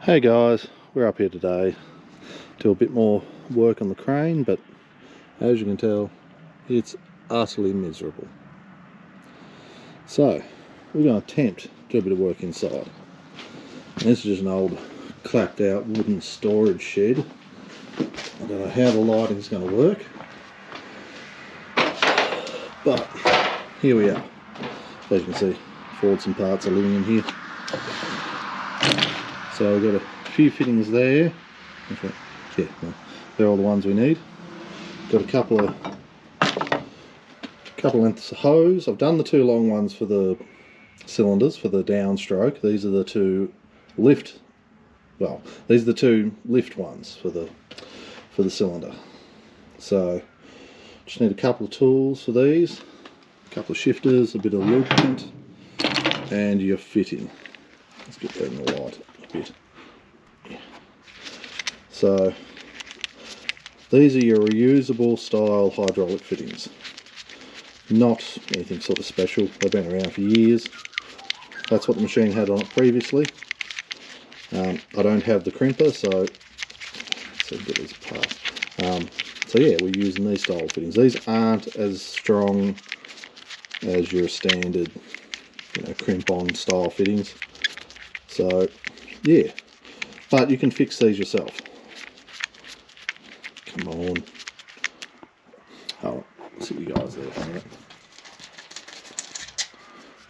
Hey guys, we're up here today to do a bit more work on the crane, but as you can tell, it's utterly miserable. So we're going to attempt to do a bit of work inside. And this is just an old clapped out wooden storage shed. I don't know how the lighting's going to work, but here we are. As you can see, Fordson parts are living in here. So we've got a few fittings there. Okay. Yeah, no, they're all the ones we need. Got a couple lengths of hose. I've done the two long ones for the cylinders for the downstroke. These are the two lift. Well, these are the two lift ones for the cylinder. So just need a couple of tools for these, a couple of shifters, a bit of lubricant, and your fitting. Let's get that in the light a bit. Yeah. So these are your reusable style hydraulic fittings. Not anything sort of special. They've been around for years. That's what the machine had on it previously. I don't have the crimper, so let's see, get these apart. So yeah, we're using these style fittings. These aren't as strong as your standard, crimp-on style fittings. So yeah, but you can fix these yourself. Come on. Oh, let's see you guys there for a minute.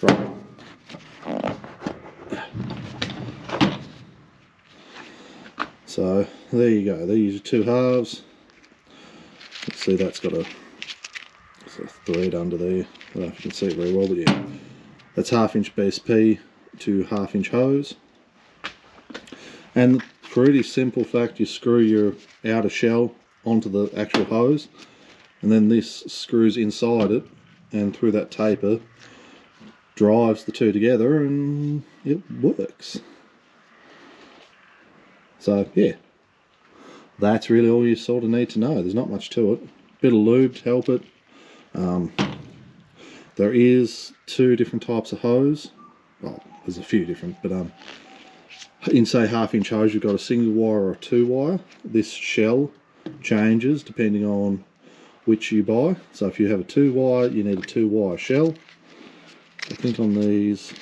Right. So there you go. These are two halves. Let's see, that's got a thread under there. I don't know if you can see it very well, but yeah, that's 1/2 inch BSP to 1/2 inch hose. And pretty simple fact, you screw your outer shell onto the actual hose, and then this screws inside it, and through that taper drives the two together, and it works. So yeah, that's really all you sort of need to know. There's not much to it. Bit of lube to help it. There is two different types of hose. Well, there's a few different, but in say 1/2 inch hose, you've got a single wire or a 2-wire. This shell changes depending on which you buy. So if you have a 2-wire, you need a 2-wire shell. I think on these,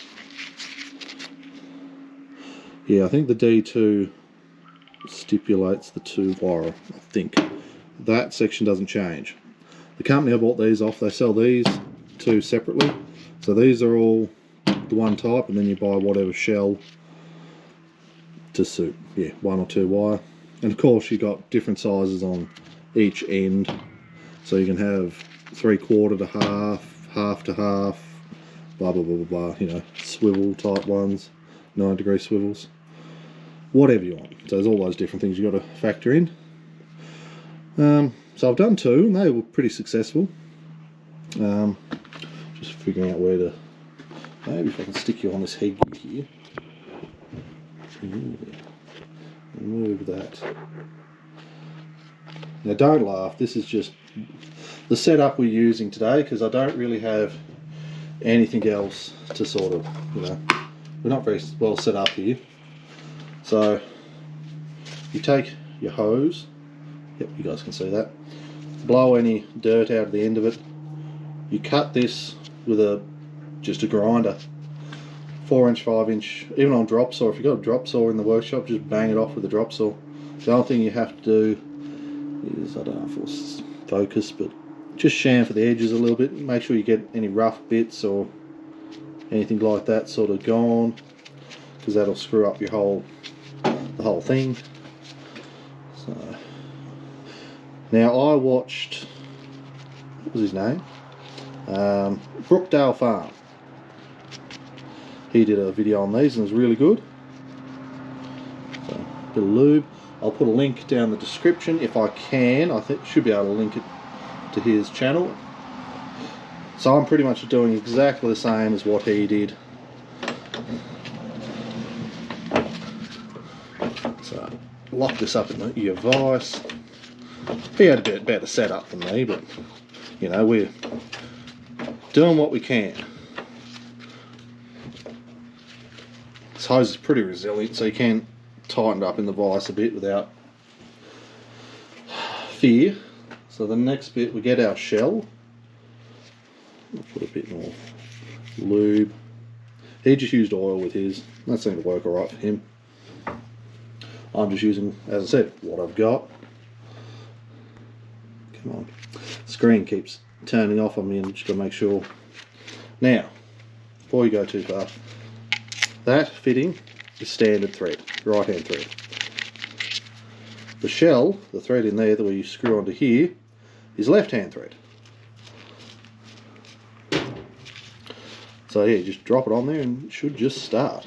yeah, I think the D2 stipulates the 2-wire. I think that section doesn't change. The company I bought these off, they sell these two separately. So these are all the one type, and then you buy whatever shell to suit, yeah, 1 or 2-wire. And of course you got different sizes on each end, so you can have 3/4 to half, half to half, blah blah blah blah blah, swivel type ones, 9-degree swivels, whatever you want. So there's all those different things you got to factor in. So I've done two, and they were pretty successful. Just figuring out where to, maybe if I can stick you on this head here. Move that. Now don't laugh, this is just the setup we're using today, because I don't really have anything else to sort of, we're not very well set up here. So you take your hose, yep, you guys can see that, blow any dirt out of the end of it. You cut this with just a grinder, 4-inch, 5-inch, even on drop saw. If you've got a drop saw in the workshop, just bang it off with a drop saw. The only thing you have to do is, I don't know if it'll focus, but just chamfer the edges a little bit. Make sure you get any rough bits or anything like that sort of gone, because that'll screw up the whole thing. So now I watched, what was his name? Brookdale Farms. He did a video on these and it was really good. So, a bit of lube. I'll put a link down the description if I can. I think should be able to link it to his channel. So I'm pretty much doing exactly the same as what he did. So lock this up in your vise. He had a bit better setup than me, but we're doing what we can. This hose is pretty resilient, so you can tightened up in the vise a bit without fear. So the next bit, we get our shell. I'll put a bit more lube. He just used oil with his. That seemed to work alright for him. I'm just using, as I said, what I've got. Come on. The screen keeps turning off on me, and just got to make sure. Now, before you go too far, that fitting is standard thread, right hand thread. The shell, the thread in there that we screw onto here, is left hand thread. So yeah, just drop it on there and it should just start.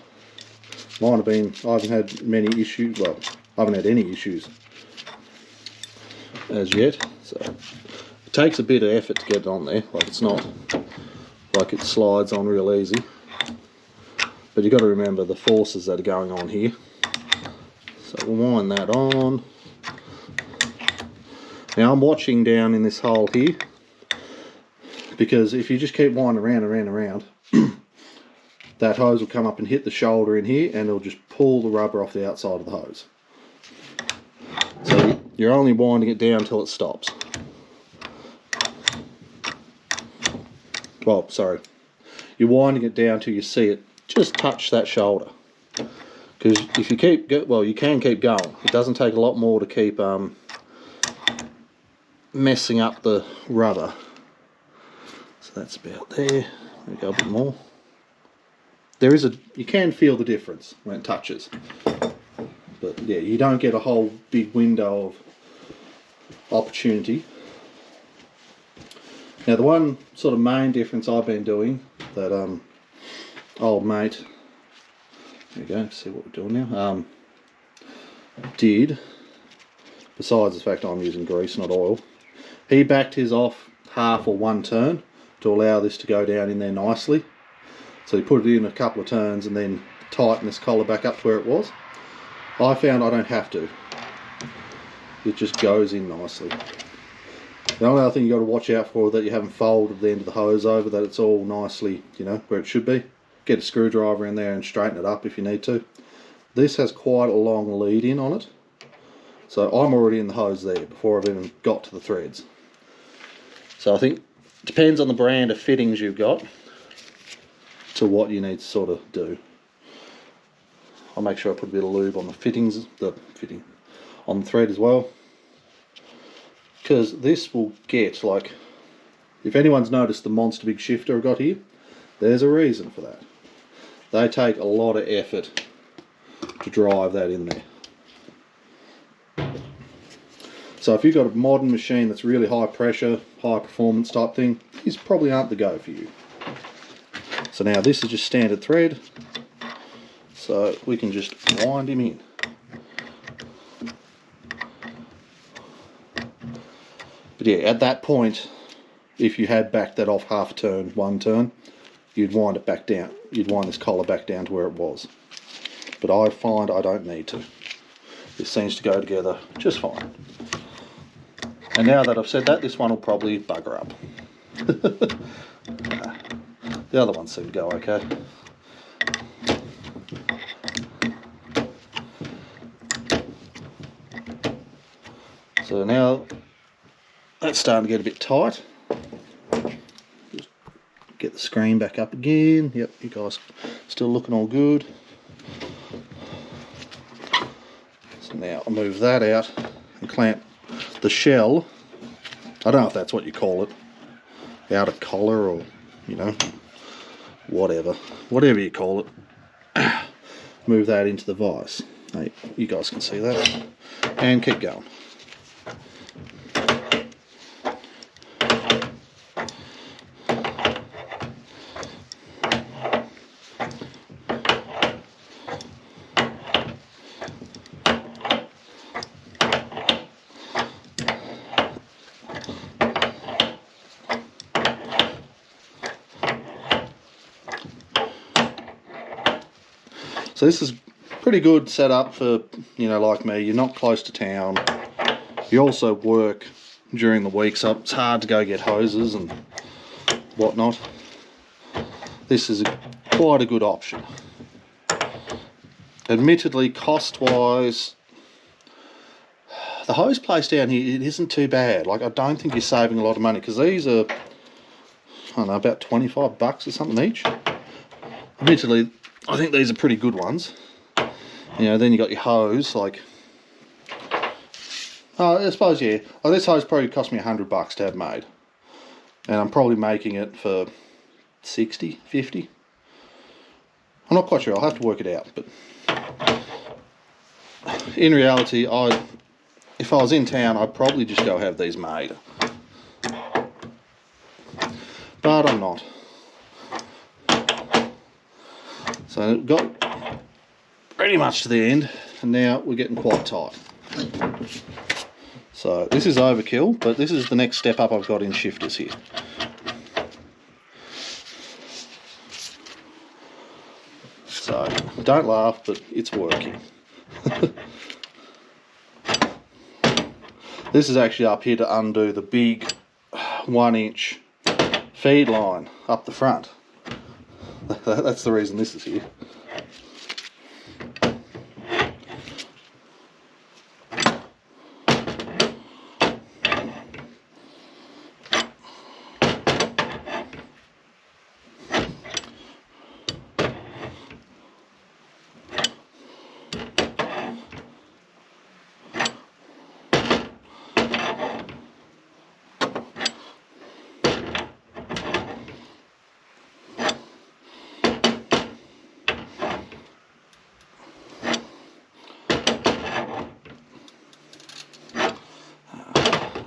Mine have been, I haven't had many issues, well, I haven't had any issues as yet. So it takes a bit of effort to get it on there, like it's not like it slides on real easy. But you've got to remember the forces that are going on here. So we'll wind that on. Now I'm watching down in this hole here, because if you just keep winding around and around and around, that hose will come up and hit the shoulder in here, and it'll just pull the rubber off the outside of the hose. So you're only winding it down until it stops. Well, sorry, you're winding it down till you see it just touch that shoulder. Because if you keep, well, you can keep going. It doesn't take a lot more to keep messing up the rubber. So that's about there. Maybe go a bit more. There is you can feel the difference when it touches. But yeah, you don't get a whole big window of opportunity. Now the one sort of main difference I've been doing that old mate, there we go, see what we're doing now, did, besides the fact I'm using grease not oil, he backed his off half or one turn to allow this to go down in there nicely. So he put it in a couple of turns and then tighten this collar back up to where it was. I found I don't have to. It just goes in nicely. The only other thing you got to watch out for is that you haven't folded the end of the hose over, that it's all nicely, you know, where it should be. Get a screwdriver in there and straighten it up if you need to. This has quite a long lead in on it. So I'm already in the hose there before I've even got to the threads. So I think it depends on the brand of fittings you've got to what you need to sort of do. I'll make sure I put a bit of lube on the fittings, on the thread as well. Because this will get, like, if anyone's noticed the monster big shifter I've got here, there's a reason for that. They take a lot of effort to drive that in there. So if you've got a modern machine that's really high pressure, high performance type thing, these probably aren't the go for you. So now this is just standard thread, so we can just wind him in. But yeah, at that point, if you had backed that off half a turn, one turn, you'd wind it back down. You'd wind this collar back down to where it was. But I find I don't need to. This seems to go together just fine. And now that I've said that, this one will probably bugger up. The other ones seem to go okay. So now that's starting to get a bit tight. Just get the screen back up again. Yep, you guys still looking all good. So now I'll move that out and clamp the shell. I don't know if that's what you call it, outer collar, or, you know, whatever you call it. Move that into the vise. Hey, you guys can see that, and keep going. So this is pretty good setup for, you know, like me. You're not close to town. You also work during the week, so it's hard to go get hoses and whatnot. This is quite a good option. admittedly, cost-wise, the hose place down here, it isn't too bad. Like, I don't think you're saving a lot of money, because these are, I don't know, about 25 bucks or something each. Admittedly, I think these are pretty good ones. You know, then you got your hose, like, I suppose, yeah, well, this hose probably cost me $100 to have made. And I'm probably making it for 60, 50. I'm not quite sure, I'll have to work it out, but in reality, if I was in town, I'd probably just go have these made. But I'm not. So got pretty much to the end, and now we're getting quite tight. So this is overkill, but this is the next step up I've got in shifters here. So don't laugh, but it's working. This is actually up here to undo the big 1-inch feed line up the front. That's the reason this is here.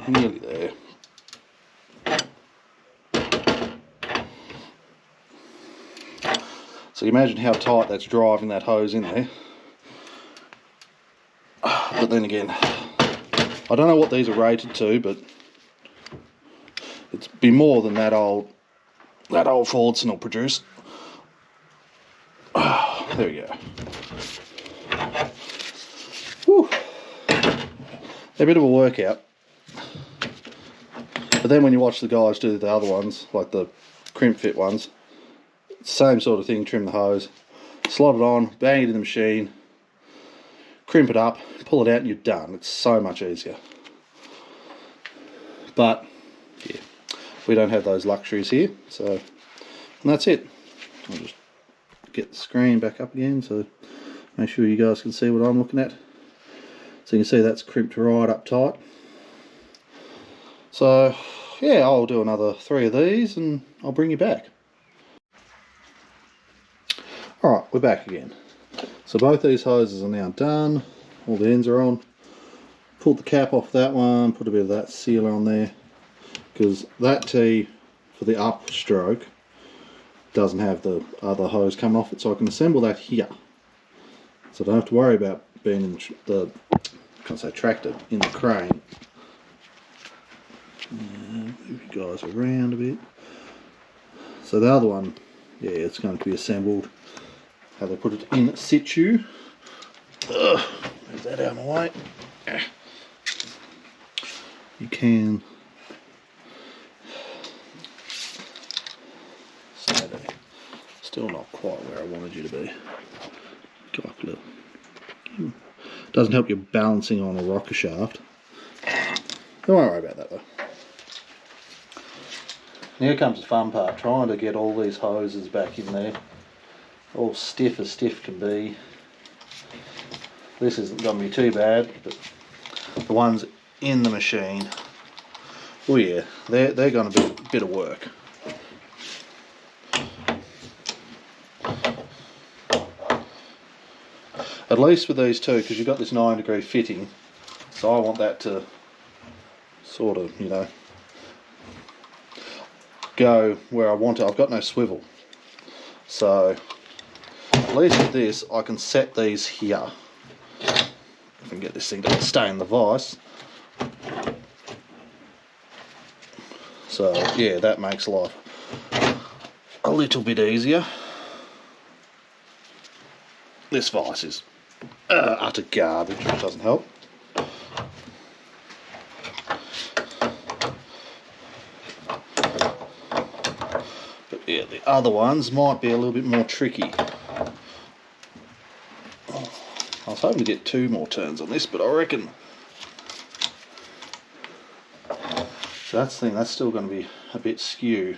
Nearly there. So you imagine how tight that's driving that hose in there. But then again, I don't know what these are rated to, but it's be more than that old Fordson will produce. There we go. Whew. A bit of a workout. But then when you watch the guys do the other ones, like the crimp fit ones, same sort of thing, trim the hose, slot it on, bang it in the machine, crimp it up, pull it out and you're done. It's so much easier. But, yeah, we don't have those luxuries here, so, and that's it. I'll just get the screen back up again so make sure you guys can see what I'm looking at. So you can see that's crimped right up tight. So yeah, I'll do another 3 of these and I'll bring you back. Alright, we're back again. So both these hoses are now done, all the ends are on. Pulled the cap off that one, put a bit of that sealer on there, because that tee for the upstroke doesn't have the other hose coming off it, so I can assemble that here. So I don't have to worry about being in the, I can't say tractor, in the crane. Move you guys around a bit. So the other one, yeah, it's going to be assembled how they put it in situ. Move that out of my way. You can still not quite where I wanted you to be. Go up a little. Doesn't help you balancing on a rocker shaft. Don't worry about that though. Here comes the fun part, trying to get all these hoses back in there. All stiff as stiff can be. This isn't going to be too bad, but the ones in the machine, oh yeah, they're going to be a bit of work. At least with these two, because you've got this 9-degree fitting, so I want that to sort of, you know, go where I want it. I've got no swivel, so at least with this I can set these here. If I can get this thing to stay in the vise. So yeah, that makes life a little bit easier. This vise is utter garbage, which doesn't help. But yeah, the other ones might be a little bit more tricky. I was hoping to get 2 more turns on this, but I reckon... So that's the thing, that's still going to be a bit skew.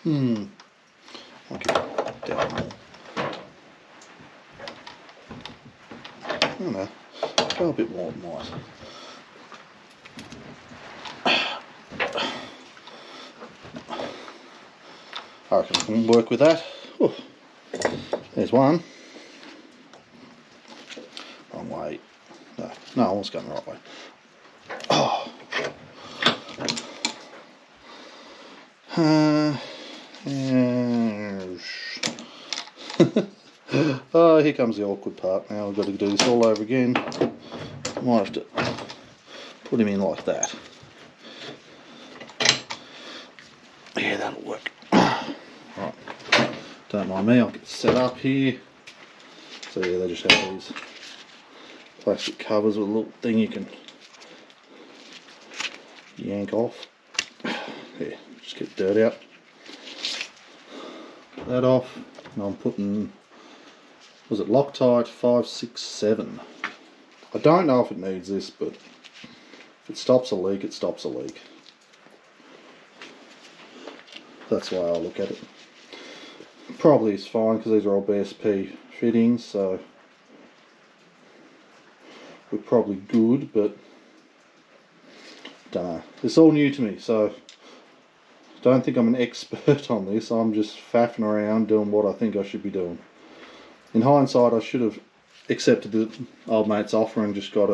I'll get it down more. I don't know, go a bit more than that. I reckon I can work with that. Ooh, there's one. Wrong way. No, I was going the right way. Oh. Oh, here comes the awkward part now. I've got to do this all over again. Might have to put him in like that. Yeah, that'll work. Right. Don't mind me, I'll get set up here. So yeah, they just have these plastic covers with a little thing you can yank off. Yeah, just get the dirt out. Put that off. And I'm putting, was it Loctite 567? I don't know if it needs this, but if it stops a leak, it stops a leak. That's the way I look at it. Probably is fine because these are all BSP fittings, so we're probably good, but don't know. It's all new to me, so don't think I'm an expert on this. I'm just faffing around doing what I think I should be doing. In hindsight, I should have accepted the old mate's offer and just got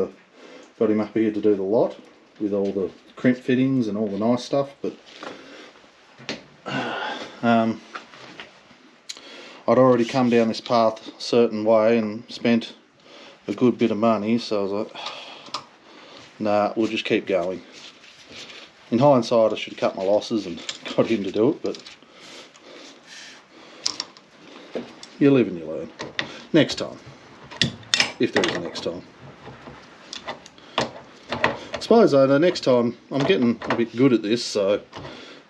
him up here to do the lot with all the crimp fittings and all the nice stuff, but I'd already come down this path a certain way and spent a good bit of money, so I was like, nah, we'll just keep going. In hindsight, I should have cut my losses and got him to do it, but you live and you learn. Next time, if there is a next time. I suppose though, the next time, I'm getting a bit good at this, so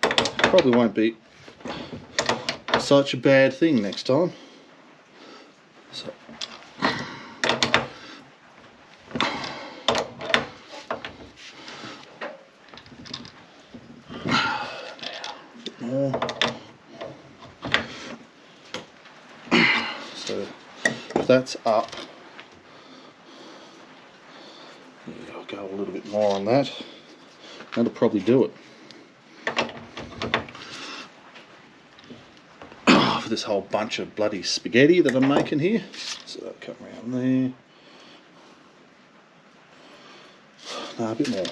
probably won't be such a bad thing next time. So more. So if that's up, yeah, I'll go a little bit more on that. That'll probably do it. For this whole bunch of bloody spaghetti that I'm making here. So that'll come around there. No, a bit more.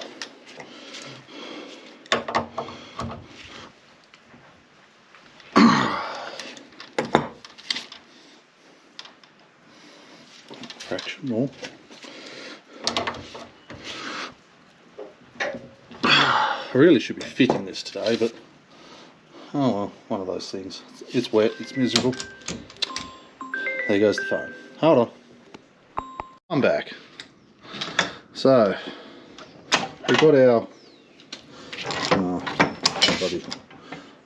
Fraction more. I really should be fitting this today, but oh well, one of those things. It's wet, it's miserable. There goes the phone. Hold on. I'm back. So, we've got our bloody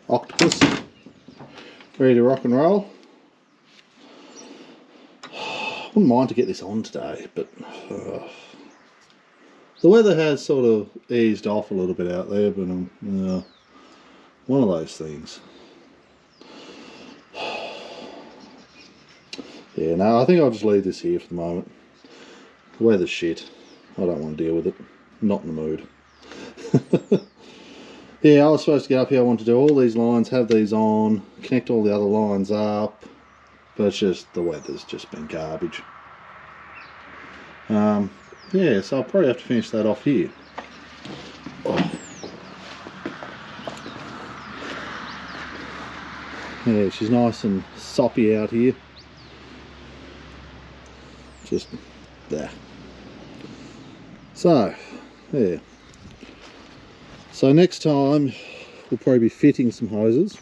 octopus ready to rock and roll. Wouldn't mind to get this on today, but the weather has sort of eased off a little bit out there, but one of those things. Yeah, no, I think I'll just leave this here for the moment. The weather's shit. I don't want to deal with it. I'm not in the mood. Yeah, I was supposed to get up here. I want to do all these lines, have these on, connect all the other lines up, but it's just, the weather's just been garbage. Yeah, so I'll probably have to finish that off here. Oh. Yeah, she's nice and soppy out here. Just there. So, yeah. So next time we'll probably be fitting some hoses.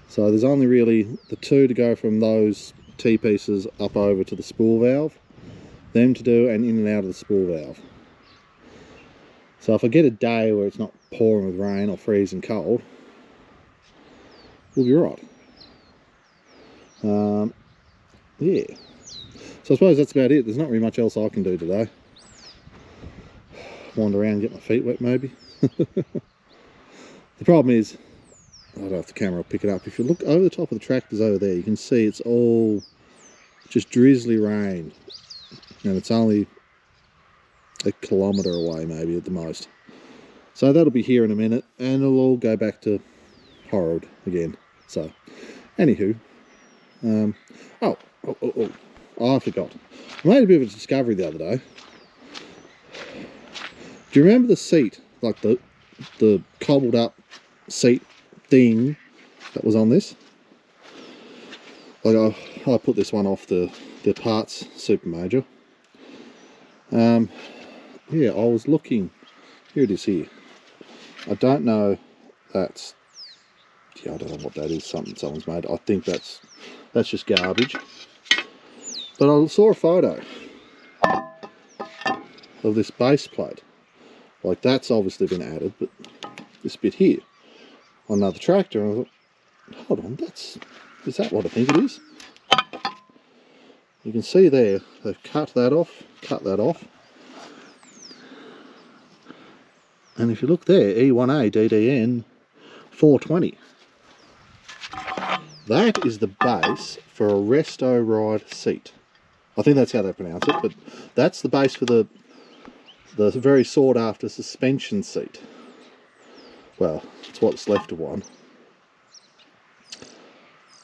So there's only really the two to go from those T-pieces up over to the spool valve. Them to do, and in and out of the spool valve. So if I get a day where it's not pouring with rain or freezing cold, we'll be right. yeah, so I suppose that's about it. There's not really much else I can do today. Wander around and get my feet wet maybe. The problem is, I don't know if the camera will pick it up. If you look over the top of the tractors over there, you can see it's all just drizzly rain. And it's only a kilometre away maybe at the most. So that'll be here in a minute and it'll all go back to horrid again. So, anywho, I forgot. I made a bit of a discovery the other day. Do you remember the seat, like the cobbled up seat thing that was on this? Like I put this one off the parts super major. Yeah, I was looking. Here it is here. I don't know. That's, yeah, I don't know what that is. Something someone's made. I think that's just garbage. But I saw a photo of this base plate. Like that's obviously been added, but this bit here on another tractor, I thought, hold on, is that what I think it is? You can see there, they've cut that off. And if you look there, E1A DDN 420. That is the base for a resto ride seat. I think that's how they pronounce it, but that's the base for the very sought after suspension seat. Well, it's what's left of one.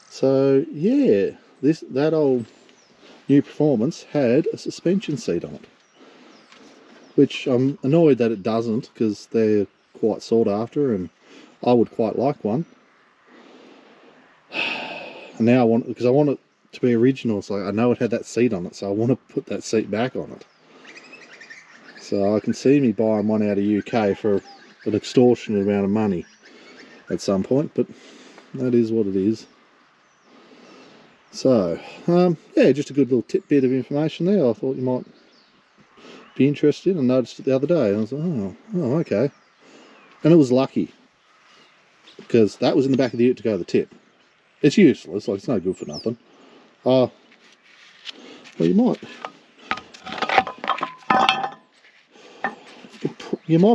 So yeah, that old New Performance had a suspension seat on it, which I'm annoyed that it doesn't, because they're quite sought after and I would quite like one. And now because I want it to be original, so I know it had that seat on it, so I want to put that seat back on it. So I can see me buying one out of UK for an extortionate amount of money at some point, but that is what it is. So, yeah, just a good little bit of information there. I thought you might be interested. I noticed it the other day and I was like, oh, okay. And it was lucky, because that was in the back of the ute to go to the tip. It's useless, like it's no good for nothing. Well, you might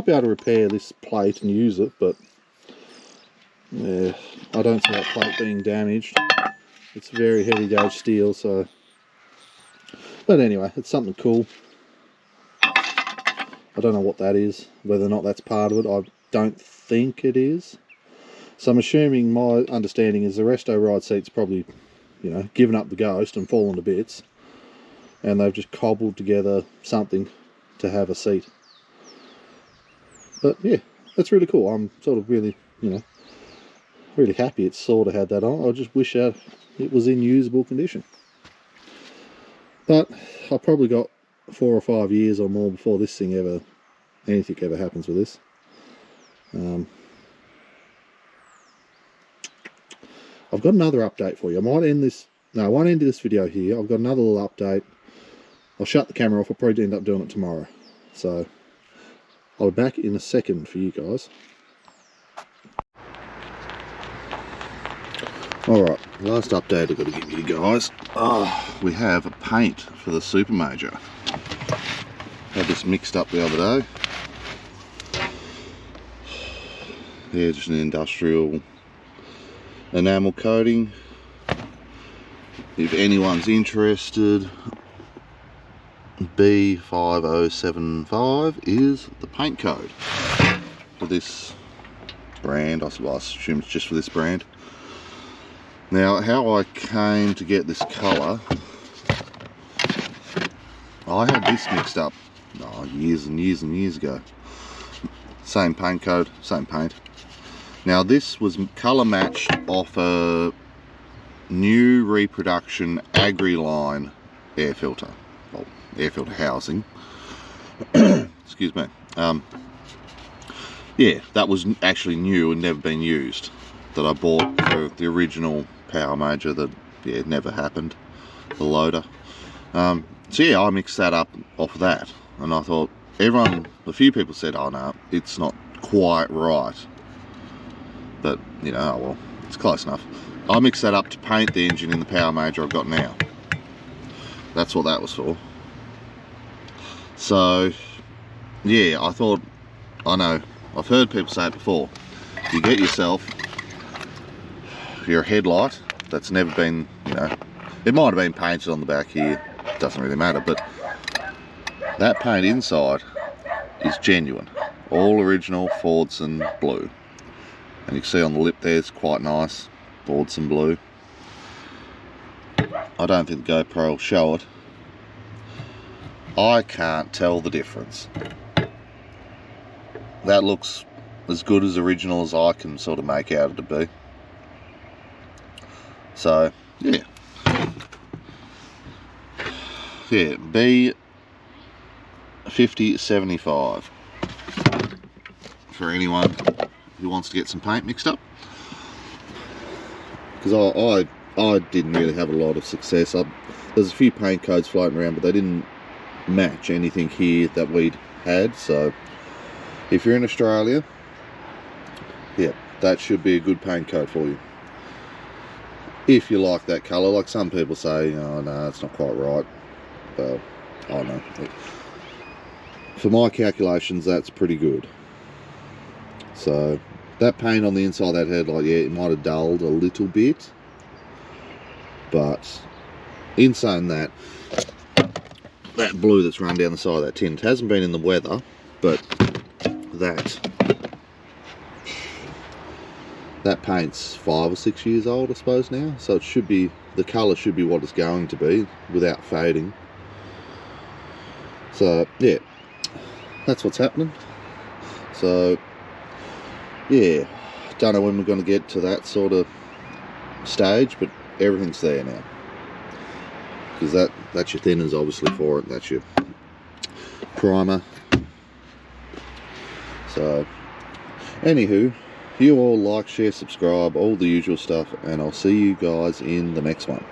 be able to repair this plate and use it, but yeah, I don't see that plate being damaged. It's very heavy gauge steel, so. But anyway, it's something cool. I don't know what that is, whether or not that's part of it. I don't think it is. So I'm assuming, my understanding is the resto ride seat's probably, you know, given up the ghost and fallen to bits, and they've just cobbled together something to have a seat. But yeah, that's really cool. I'm sort of really, you know, really happy it's sort of had that on. I just wish it was in usable condition. But I've probably got 4 or 5 years or more before this thing anything ever happens with this. I've got another update for you. I won't end this video here. I've got another little update. I'll shut the camera off. I'll probably end up doing it tomorrow. So I'll be back in a second for you guys. Alright, last update I've got to give you guys. We have a paint for the Super Major. Had this mixed up the other day. Yeah, just an industrial enamel coating. If anyone's interested, B5075 is the paint code for this brand. I assume it's just for this brand. Now, how I came to get this colour, I had this mixed up years and years and years ago. Same paint code, same paint. Now this was colour matched off a new reproduction Agri-Line air filter, well, air filter housing. Excuse me. Yeah, that was actually new and never been used, that I bought for the original Power Major that, yeah, never happened, the loader. So yeah, I mixed that up off of that, and I thought, a few people said, oh no, it's not quite right. But, you know, oh well, it's close enough. I mixed that up to paint the engine in the Power Major I've got now. that's what that was for. So yeah, I thought, I know I've heard people say it before, you get yourself your headlight that's never been, you know, it might have been painted on the back here, doesn't really matter, but that paint inside is genuine, all original Fordson blue, and you can see on the lip there it's quite nice Fordson blue. I don't think the GoPro will show it. I can't tell the difference. That looks as good as original as I can sort of make out it to be. So yeah, pt15 for anyone who wants to get some paint mixed up, because I didn't really have a lot of success. There's a few paint codes floating around, but they didn't match anything here that we'd had. So if you're in Australia, yeah, that should be a good paint code for you. If you like that colour, like some people say, oh no, it's not quite right. Well, I don't know. For my calculations, that's pretty good. So that paint on the inside of that headlight, yeah, it might have dulled a little bit, but in saying that, that blue that's run down the side of that tin, it hasn't been in the weather, but that paint's 5 or 6 years old, I suppose now, so it should be, the colour should be what it's going to be without fading. So yeah, that's what's happening. So yeah, don't know when we're going to get to that sort of stage, but everything's there now, because that's your thinners obviously for it, that's your primer. So anywho, you all like, share, subscribe, all the usual stuff, and I'll see you guys in the next one.